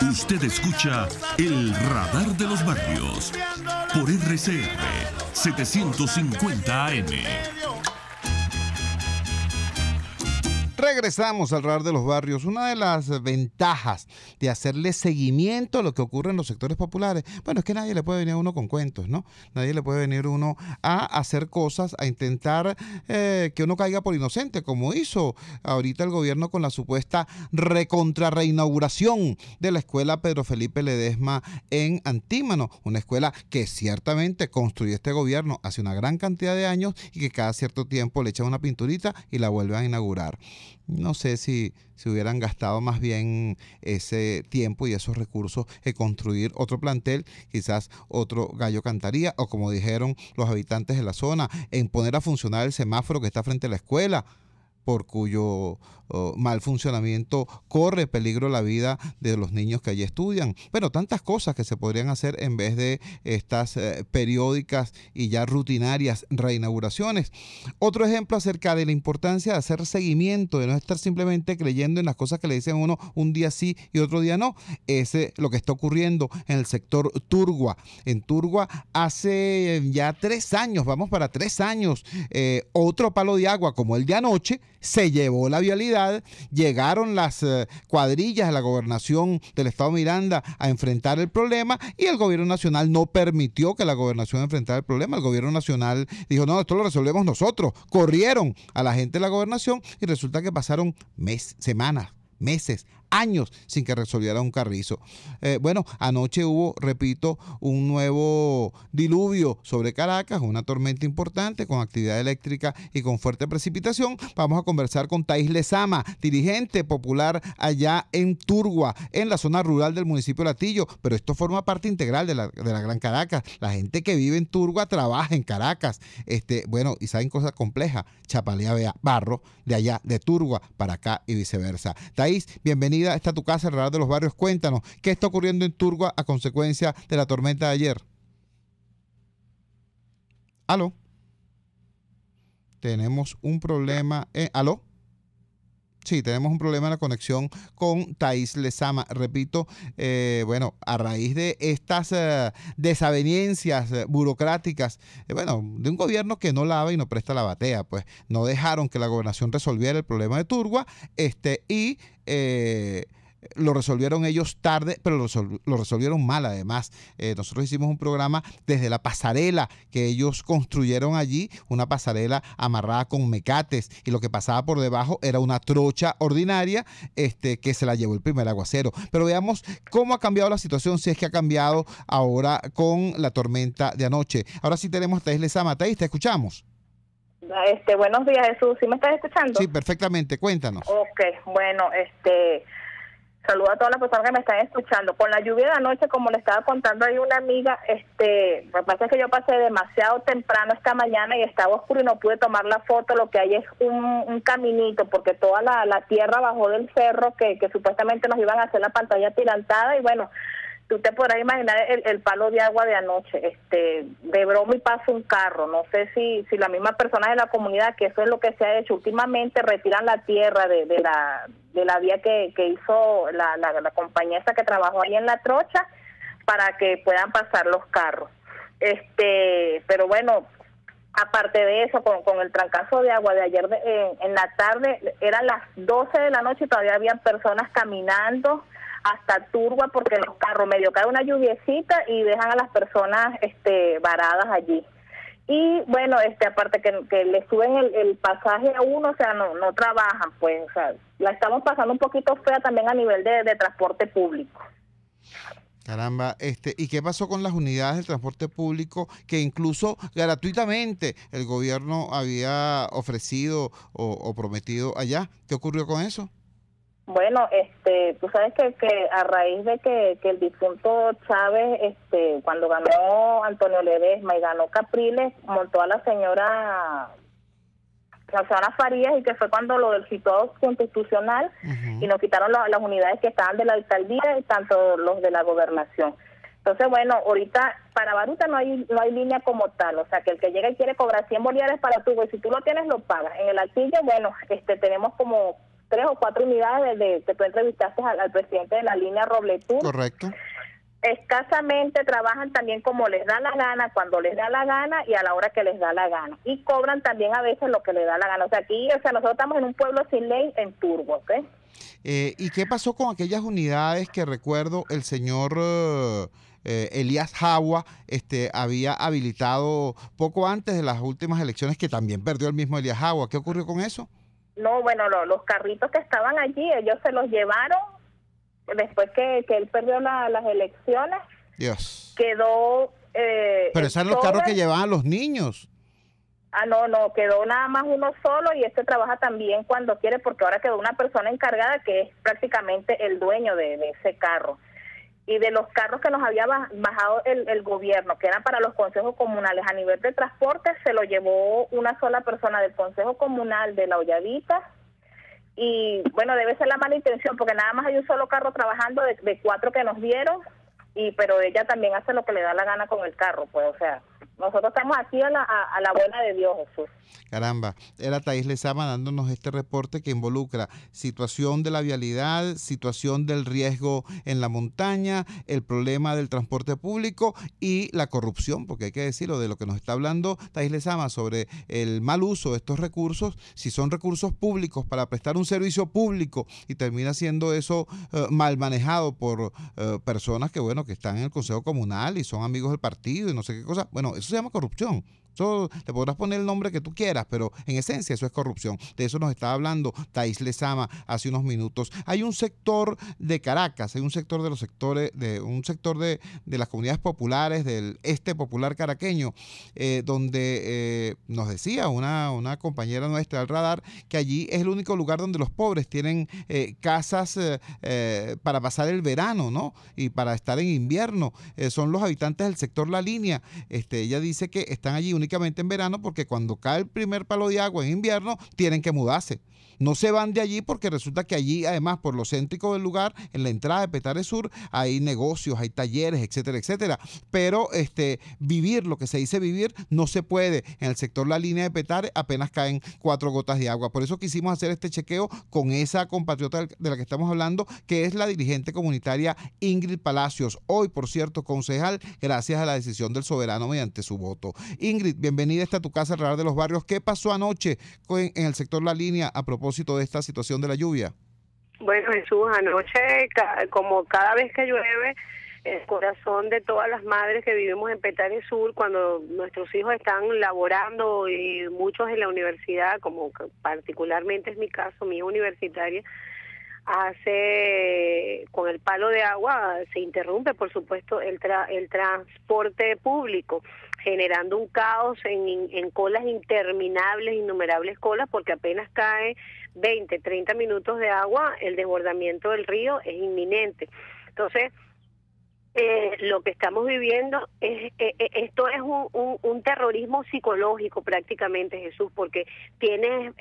Usted escucha el Radar de los Barrios por RCR 750 AM. Regresamos al Radar de los Barrios. Una de las ventajas de hacerle seguimiento a lo que ocurre en los sectores populares, bueno, es que nadie le puede venir a uno con cuentos, ¿no? Nadie le puede venir uno a hacer cosas, a intentar que uno caiga por inocente, como hizo ahorita el gobierno con la supuesta reinauguración de la escuela Pedro Felipe Ledesma en Antímano, una escuela que ciertamente construyó este gobierno hace una gran cantidad de años y que cada cierto tiempo le echan una pinturita y la vuelven a inaugurar. No sé si hubieran gastado más bien ese tiempo y esos recursos en construir otro plantel, quizás otro gallo cantaría, o como dijeron los habitantes de la zona, en poner a funcionar el semáforo que está frente a la escuela, por cuyo mal funcionamiento corre peligro la vida de los niños que allí estudian. Bueno, tantas cosas que se podrían hacer en vez de estas periódicas y ya rutinarias reinauguraciones. Otro ejemplo acerca de la importancia de hacer seguimiento, de no estar simplemente creyendo en las cosas que le dicen a uno un día sí y otro día no, es lo que está ocurriendo en el sector Turgua. En Turgua hace ya 3 años, vamos para 3 años, otro palo de agua como el de anoche se llevó la vialidad, llegaron las cuadrillas de la gobernación del estado Miranda a enfrentar el problema y el gobierno nacional no permitió que la gobernación enfrentara el problema. El gobierno nacional dijo, no, esto lo resolvemos nosotros. Corrieron a la gente de la gobernación y resulta que pasaron semanas, meses, años sin que resolviera un carrizo. Bueno, anoche hubo, repito, un nuevo diluvio sobre Caracas, una tormenta importante con actividad eléctrica y con fuerte precipitación. Vamos a conversar con Thais Lezama, dirigente popular allá en Turgua, en la zona rural del municipio de Latillo, pero esto forma parte integral de la Gran Caracas. La gente que vive en Turgua trabaja en Caracas. Bueno, y saben cosas complejas, chapalea barro de allá, de Turgua para acá y viceversa. Thais, bienvenida. Está tu casa, el Radar de los Barrios. Cuéntanos, ¿qué está ocurriendo en Turgua a consecuencia de la tormenta de ayer? ¿Aló? Tenemos un problema. ¿Aló? Sí, tenemos un problema en la conexión con Thais Lezama. Repito, bueno, a raíz de estas desavenencias burocráticas, bueno, de un gobierno que no lava y no presta la batea, pues no dejaron que la gobernación resolviera el problema de Turgua, y lo resolvieron ellos tarde, pero lo resolvieron mal además. Nosotros hicimos un programa desde la pasarela que ellos construyeron allí, una pasarela amarrada con mecates, y lo que pasaba por debajo era una trocha ordinaria que se la llevó el primer aguacero. Pero veamos cómo ha cambiado la situación, si es que ha cambiado ahora con la tormenta de anoche. Ahora sí tenemos a Thais Lezama. Thais, ¿te escuchamos? Buenos días, Jesús. ¿Sí me estás escuchando? Sí, perfectamente. Cuéntanos. Ok, bueno, saludo a todas las personas que me están escuchando. Con la lluvia de anoche, como le estaba contando ahí una amiga, lo que pasa es que yo pasé demasiado temprano esta mañana y estaba oscuro y no pude tomar la foto. Lo que hay es un caminito, porque toda la tierra bajó del cerro que supuestamente nos iban a hacer la pantalla atirantada, y bueno, tú te podrás imaginar el palo de agua de anoche. De broma y pasa un carro. No sé si las mismas personas de la comunidad, que eso es lo que se ha hecho últimamente, retiran la tierra de la vía que hizo la compañía esa que trabajó ahí en la trocha para que puedan pasar los carros. Pero bueno, aparte de eso, con el trancazo de agua de ayer en la tarde, eran las 12 de la noche y todavía había personas caminando hasta Turgua, porque los carros medio cae una lluviecita y dejan a las personas varadas allí. Y bueno, aparte que le suben el pasaje a uno, o sea, no trabajan, pues, o sea, la estamos pasando un poquito fea también a nivel de transporte público. Caramba, ¿y qué pasó con las unidades de transporte público que incluso gratuitamente el gobierno había ofrecido o prometido allá? ¿Qué ocurrió con eso? Bueno, tú sabes que a raíz de que el difunto Chávez, cuando ganó Antonio Ledesma y ganó Capriles, montó a la señora Farías, y que fue cuando lo del citado constitucional, y nos quitaron las unidades que estaban de la alcaldía y tanto los de la gobernación. Entonces, bueno, ahorita para Baruta no hay línea como tal, o sea, que el que llega y quiere cobrar 100 bolívares para tu, y si tú lo tienes, lo pagas. En el Altillo, bueno, tenemos como 3 o 4 unidades que tú entrevistaste al presidente de la línea Robletur. Correcto. Escasamente trabajan también como les da la gana, cuando les da la gana y a la hora que les da la gana. Y cobran también a veces lo que les da la gana. O sea, aquí, nosotros estamos en un pueblo sin ley en turbo, ¿ok? ¿Y qué pasó con aquellas unidades que recuerdo el señor Elías Jagua había habilitado poco antes de las últimas elecciones, que también perdió el mismo Elías Jagua? ¿Qué ocurrió con eso? No, bueno, los carritos que estaban allí, ellos se los llevaron después que él perdió las elecciones. Dios. Quedó... Pero esos eran los carros que llevaban los niños. No, quedó nada más uno solo y trabaja también cuando quiere, porque ahora quedó una persona encargada que es prácticamente el dueño de ese carro. Y de los carros que nos había bajado el gobierno, que eran para los consejos comunales a nivel de transporte, se lo llevó una sola persona del Consejo Comunal de La Holladita. Y bueno, debe ser la mala intención, porque nada más hay un solo carro trabajando de 4 que nos dieron, pero ella también hace lo que le da la gana con el carro, pues, o sea, nosotros estamos aquí a la buena de Dios, Jesús. Caramba, era Thais Lezama dándonos este reporte que involucra situación de la vialidad, situación del riesgo en la montaña, el problema del transporte público y la corrupción, porque hay que decirlo, de lo que nos está hablando Thais Lezama sobre el mal uso de estos recursos. Si son recursos públicos para prestar un servicio público y termina siendo eso mal manejado por personas que, bueno, que están en el Consejo Comunal y son amigos del partido y no sé qué cosa, bueno, eso se llama corrupción. Eso, le podrás poner el nombre que tú quieras, pero en esencia eso es corrupción. De eso nos estaba hablando Thais Lezama hace unos minutos. Hay un sector de Caracas, hay un sector de los sectores, de las comunidades populares, del este popular caraqueño, donde nos decía una compañera nuestra del radar que allí es el único lugar donde los pobres tienen casas para pasar el verano, ¿no? Y para estar en invierno. Son los habitantes del sector La Línea. Ella dice que están allí únicamente en verano porque cuando cae el primer palo de agua en invierno tienen que mudarse. No se van de allí porque resulta que allí, además, por lo céntrico del lugar, en la entrada de Petare Sur, hay negocios, hay talleres, etcétera, etcétera. Pero vivir, lo que se dice vivir, no se puede. En el sector La Línea de Petare apenas caen 4 gotas de agua. Por eso quisimos hacer este chequeo con esa compatriota de la que estamos hablando, que es la dirigente comunitaria Ingrid Palacios. Hoy, por cierto, concejal, gracias a la decisión del soberano mediante su voto. Ingrid, bienvenida a tu casa, el Radar de los Barrios. ¿Qué pasó anoche en el sector La Línea a propósito de esta situación de la lluvia? Bueno, Jesús, anoche, como cada vez que llueve, el corazón de todas las madres que vivimos en Petare Sur, cuando nuestros hijos están laborando y muchos en la universidad, como particularmente es mi caso, mi hija universitaria, con el palo de agua se interrumpe, por supuesto, el transporte público, generando un caos en colas interminables, innumerables colas, porque apenas cae 20, 30 minutos de agua, el desbordamiento del río es inminente. Entonces, lo que estamos viviendo esto es un terrorismo psicológico prácticamente, Jesús, porque tienes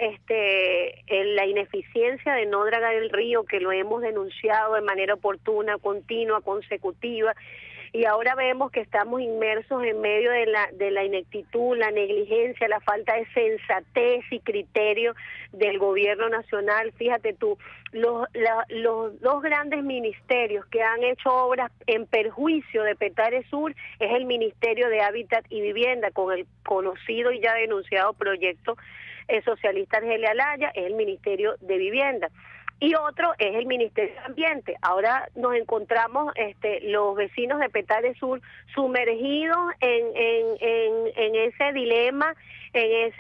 la ineficiencia de no dragar el río, que lo hemos denunciado de manera oportuna, continua, consecutiva, y ahora vemos que estamos inmersos en medio de la ineptitud, la negligencia, la falta de sensatez y criterio del gobierno nacional. Fíjate tú, los 2 grandes ministerios que han hecho obras en perjuicio de Petare Sur es el Ministerio de Hábitat y Vivienda, con el conocido y ya denunciado proyecto socialista Argelia Laya, es el Ministerio de Vivienda. Y otro es el Ministerio de Ambiente. Ahora nos encontramos los vecinos de Petare Sur sumergidos en ese dilema, en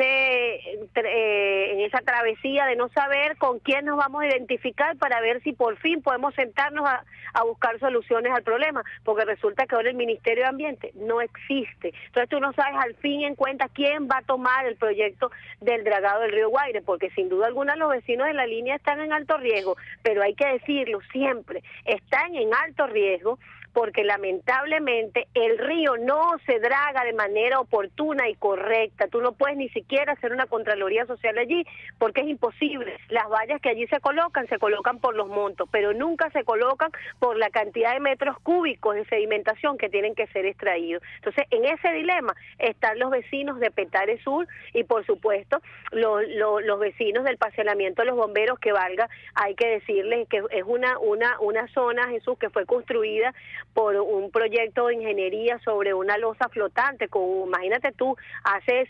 esa travesía de no saber con quién nos vamos a identificar para ver si por fin podemos sentarnos a buscar soluciones al problema, porque resulta que ahora el Ministerio de Ambiente no existe. Entonces tú no sabes al fin en cuenta quién va a tomar el proyecto del dragado del río Guaire, porque sin duda alguna los vecinos de La Línea están en alto riesgo, pero hay que decirlo siempre, están en alto riesgo porque lamentablemente el río no se draga de manera oportuna y correcta. Tú no puedes ni siquiera hacer una Contraloría Social allí porque es imposible. Las vallas que allí se colocan por los montos, pero nunca se colocan por la cantidad de metros cúbicos de sedimentación que tienen que ser extraídos. Entonces, en ese dilema están los vecinos de Petare Sur y, por supuesto, los vecinos del parcelamiento de los bomberos, que hay que decirles que es una zona, Jesús, que fue construida por un proyecto de ingeniería sobre una losa flotante, imagínate tú,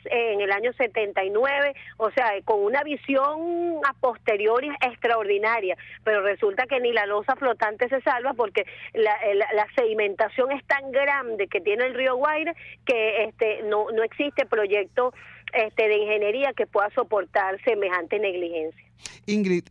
en el año 79, o sea, con una visión a posteriori extraordinaria, pero resulta que ni la losa flotante se salva porque la sedimentación es tan grande que tiene el río Guaire que no existe proyecto de ingeniería que pueda soportar semejante negligencia. Ingrid,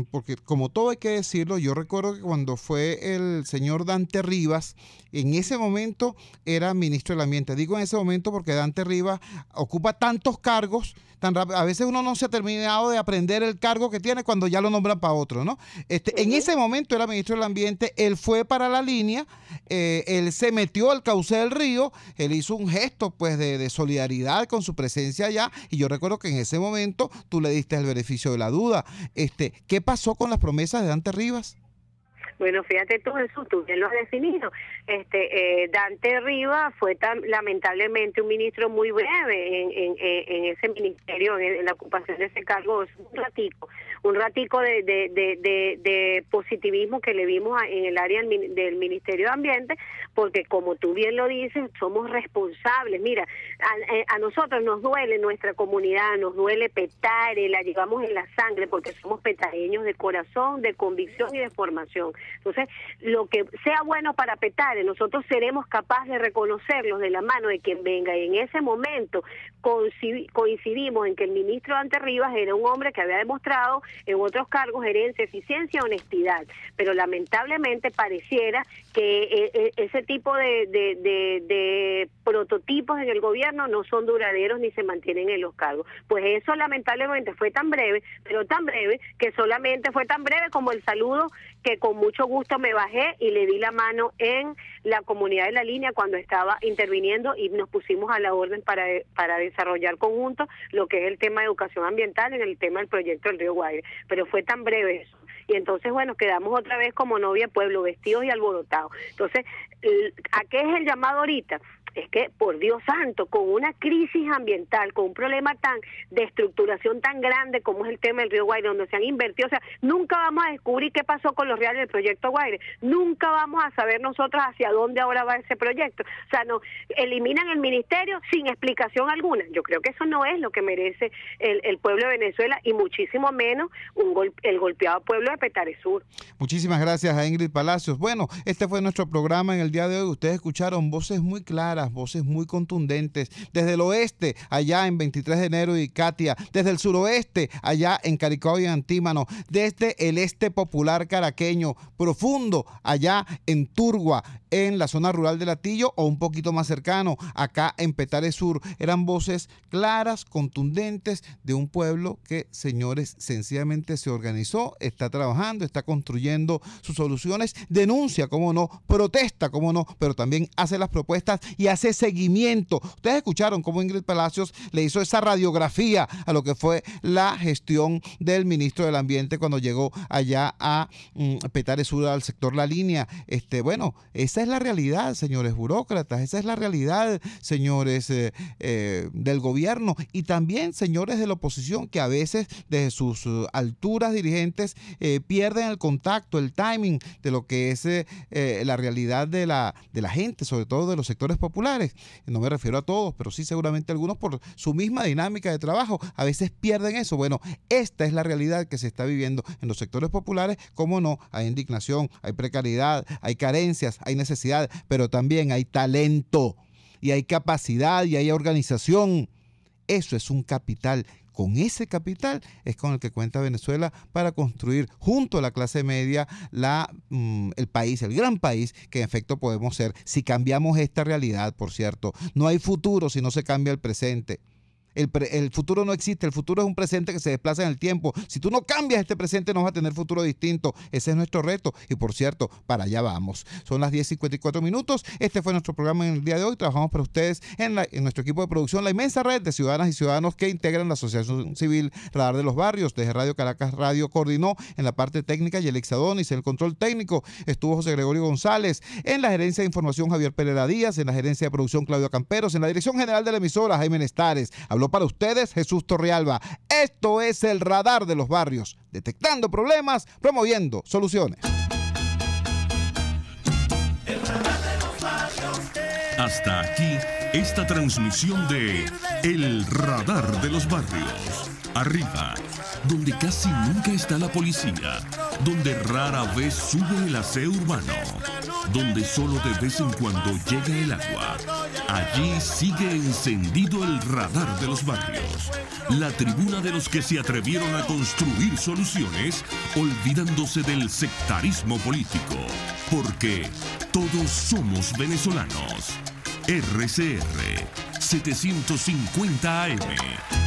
porque como todo hay que decirlo, yo recuerdo que cuando fue el señor Dante Rivas, en ese momento era ministro del Ambiente. Digo en ese momento porque Dante Rivas ocupa tantos cargos, tan rápido, a veces uno no se ha terminado de aprender el cargo que tiene cuando ya lo nombran para otro, ¿no? En ese momento era ministro del Ambiente, él fue para la línea, él se metió al cauce del río, él hizo un gesto pues de solidaridad con su presencia allá, y yo recuerdo que en ese momento tú le diste el beneficio de la duda. ¿Qué pasó con las promesas de Dante Rivas? Bueno, fíjate tú, Jesús, tú bien lo has definido. Dante Rivas fue lamentablemente un ministro muy breve en ese ministerio, en la ocupación de ese cargo, un ratico de positivismo que le vimos en el área del Ministerio de Ambiente, porque como tú bien lo dices, somos responsables. Mira, a nosotros nos duele nuestra comunidad, nos duele Petare, la llevamos en la sangre porque somos petareños de corazón, de convicción y de formación. Entonces, lo que sea bueno para Petare, nosotros seremos capaces de reconocerlos de la mano de quien venga. Y en ese momento coincidimos en que el ministro Dante Rivas era un hombre que había demostrado en otros cargos gerencia, eficiencia, honestidad. Pero lamentablemente pareciera que ese tipo de prototipos en el gobierno no son duraderos ni se mantienen en los cargos. Pues eso lamentablemente fue tan breve, pero tan breve que solamente fue tan breve como el saludo que con mucho gusto me bajé y le di la mano en la comunidad de la línea cuando estaba interviniendo y nos pusimos a la orden para desarrollar conjunto lo que es el tema de educación ambiental en el tema del proyecto del río Guaire. Pero fue tan breve eso. Y entonces, bueno, quedamos otra vez como novia de pueblo, vestidos y alborotados. Entonces, ¿a qué es el llamado ahorita? Es que, por Dios santo, con una crisis ambiental, con un problema de estructuración tan grande como es el tema del río Guaire, donde se han invertido, o sea, nunca vamos a descubrir qué pasó con los reales del proyecto Guaire, nunca vamos a saber nosotros hacia dónde ahora va ese proyecto. O sea, no eliminan el ministerio sin explicación alguna. Yo creo que eso no es lo que merece el pueblo de Venezuela y muchísimo menos el golpeado pueblo de Petare Sur. Muchísimas gracias a Ingrid Palacios. Bueno, este fue nuestro programa en el día de hoy. Ustedes escucharon voces muy claras, voces muy contundentes, desde el oeste, allá en 23 de enero y Katia, desde el suroeste, allá en Caricó y Antímano, desde el este popular caraqueño, profundo, allá en Turgua, en la zona rural de Latillo, o un poquito más cercano, acá en Petare Sur. Eran voces claras, contundentes, de un pueblo que, señores, sencillamente se organizó, está trabajando, está construyendo sus soluciones, denuncia, cómo no, protesta, cómo no, pero también hace las propuestas y hace seguimiento. Ustedes escucharon cómo Ingrid Palacios le hizo esa radiografía a lo que fue la gestión del ministro del Ambiente cuando llegó allá a Petare Sur, al sector La Línea. Bueno, esa es la realidad, señores burócratas, esa es la realidad, señores del gobierno y también señores de la oposición, que a veces desde sus alturas dirigentes pierden el contacto, el timing de lo que es la realidad de la gente, sobre todo de los sectores populares. No me refiero a todos, pero sí seguramente algunos por su misma dinámica de trabajo a veces pierden eso. Bueno, esta es la realidad que se está viviendo en los sectores populares. Cómo no, hay indignación, hay precariedad, hay carencias, hay necesidad, pero también hay talento y hay capacidad y hay organización. Eso es un capital. Con ese capital es con el que cuenta Venezuela para construir junto a la clase media el país, el gran país que en efecto podemos ser si cambiamos esta realidad. Por cierto, no hay futuro si no se cambia el presente. El futuro no existe, el futuro es un presente que se desplaza en el tiempo. Si tú no cambias este presente, no vas a tener futuro distinto. Ese es nuestro reto. Y por cierto, para allá vamos. Son las 10:54 minutos. Este fue nuestro programa en el día de hoy. Trabajamos para ustedes en nuestro equipo de producción, la inmensa red de ciudadanas y ciudadanos que integran la Asociación Civil Radar de los Barrios. Desde Radio Caracas Radio coordinó en la parte técnica Yelix Adonis, en el control técnico estuvo José Gregorio González, en la gerencia de información Javier Pereira Díaz, en la gerencia de producción Claudio Camperos, en la dirección general de la emisora Jaime Nestares. Habló para ustedes Jesús Torrealba. Esto es el Radar de los Barrios, detectando problemas, promoviendo soluciones. Hasta aquí esta transmisión de El Radar de los Barrios. Arriba, donde casi nunca está la policía, donde rara vez sube el aseo urbano, donde solo de vez en cuando llega el agua. Allí sigue encendido el Radar de los Barrios, la tribuna de los que se atrevieron a construir soluciones olvidándose del sectarismo político, porque todos somos venezolanos. RCR 750 AM